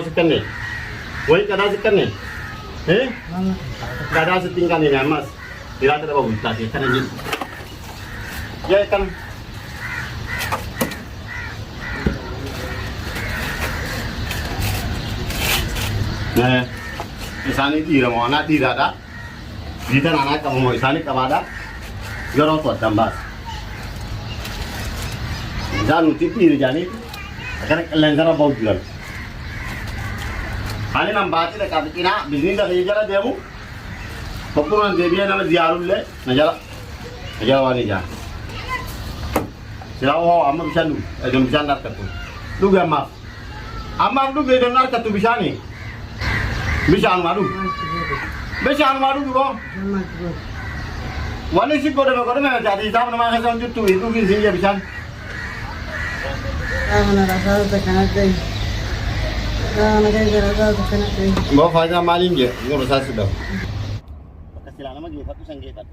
Sekan nih, woi kada sekan nih, kada setingkan ini mas, tidak ada bagus lagi kan ini, ya kan, nah, isani tidak mau anak tidak ada, kita anak kamu mau isani kamu ada, jorong tuh tambah, jangan tipi jani, karena lengan bau juga. Ani nam baati le kabitina bisnis da jala demu popuran debiya nam ziarul le najala wani ja sirawo amma bisanu edon bisandar katu du gamma amma du be don nar katu bisani bisan madu go wani si godo me jadi tam nama kasan juttu itu ki sinja bisan ana rasa tekanat dei Mau faida maling ya, ngurus saya sudah. Kasih lama lagi, satu sengketan.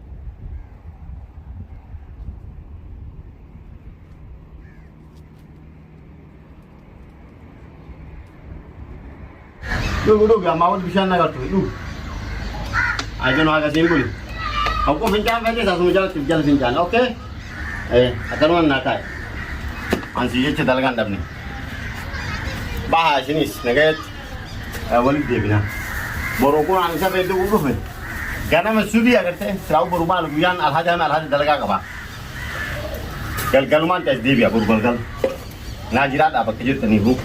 Lu gak mau bisa naga tuh, lu. Aja no agak simpul. Aku bincang aja satu jalan bincang, oke? Akan mana nakai? Ansi je cedal gandam nih. Bahas ini, negat, walid dia bina. Borokun angsa bedu uruh nih. Karena masudi agar teh, selalu berubah lukian alhaji dalaga kaba. Galuman tes dia biar berubah. Najirat apa kejut tenibu.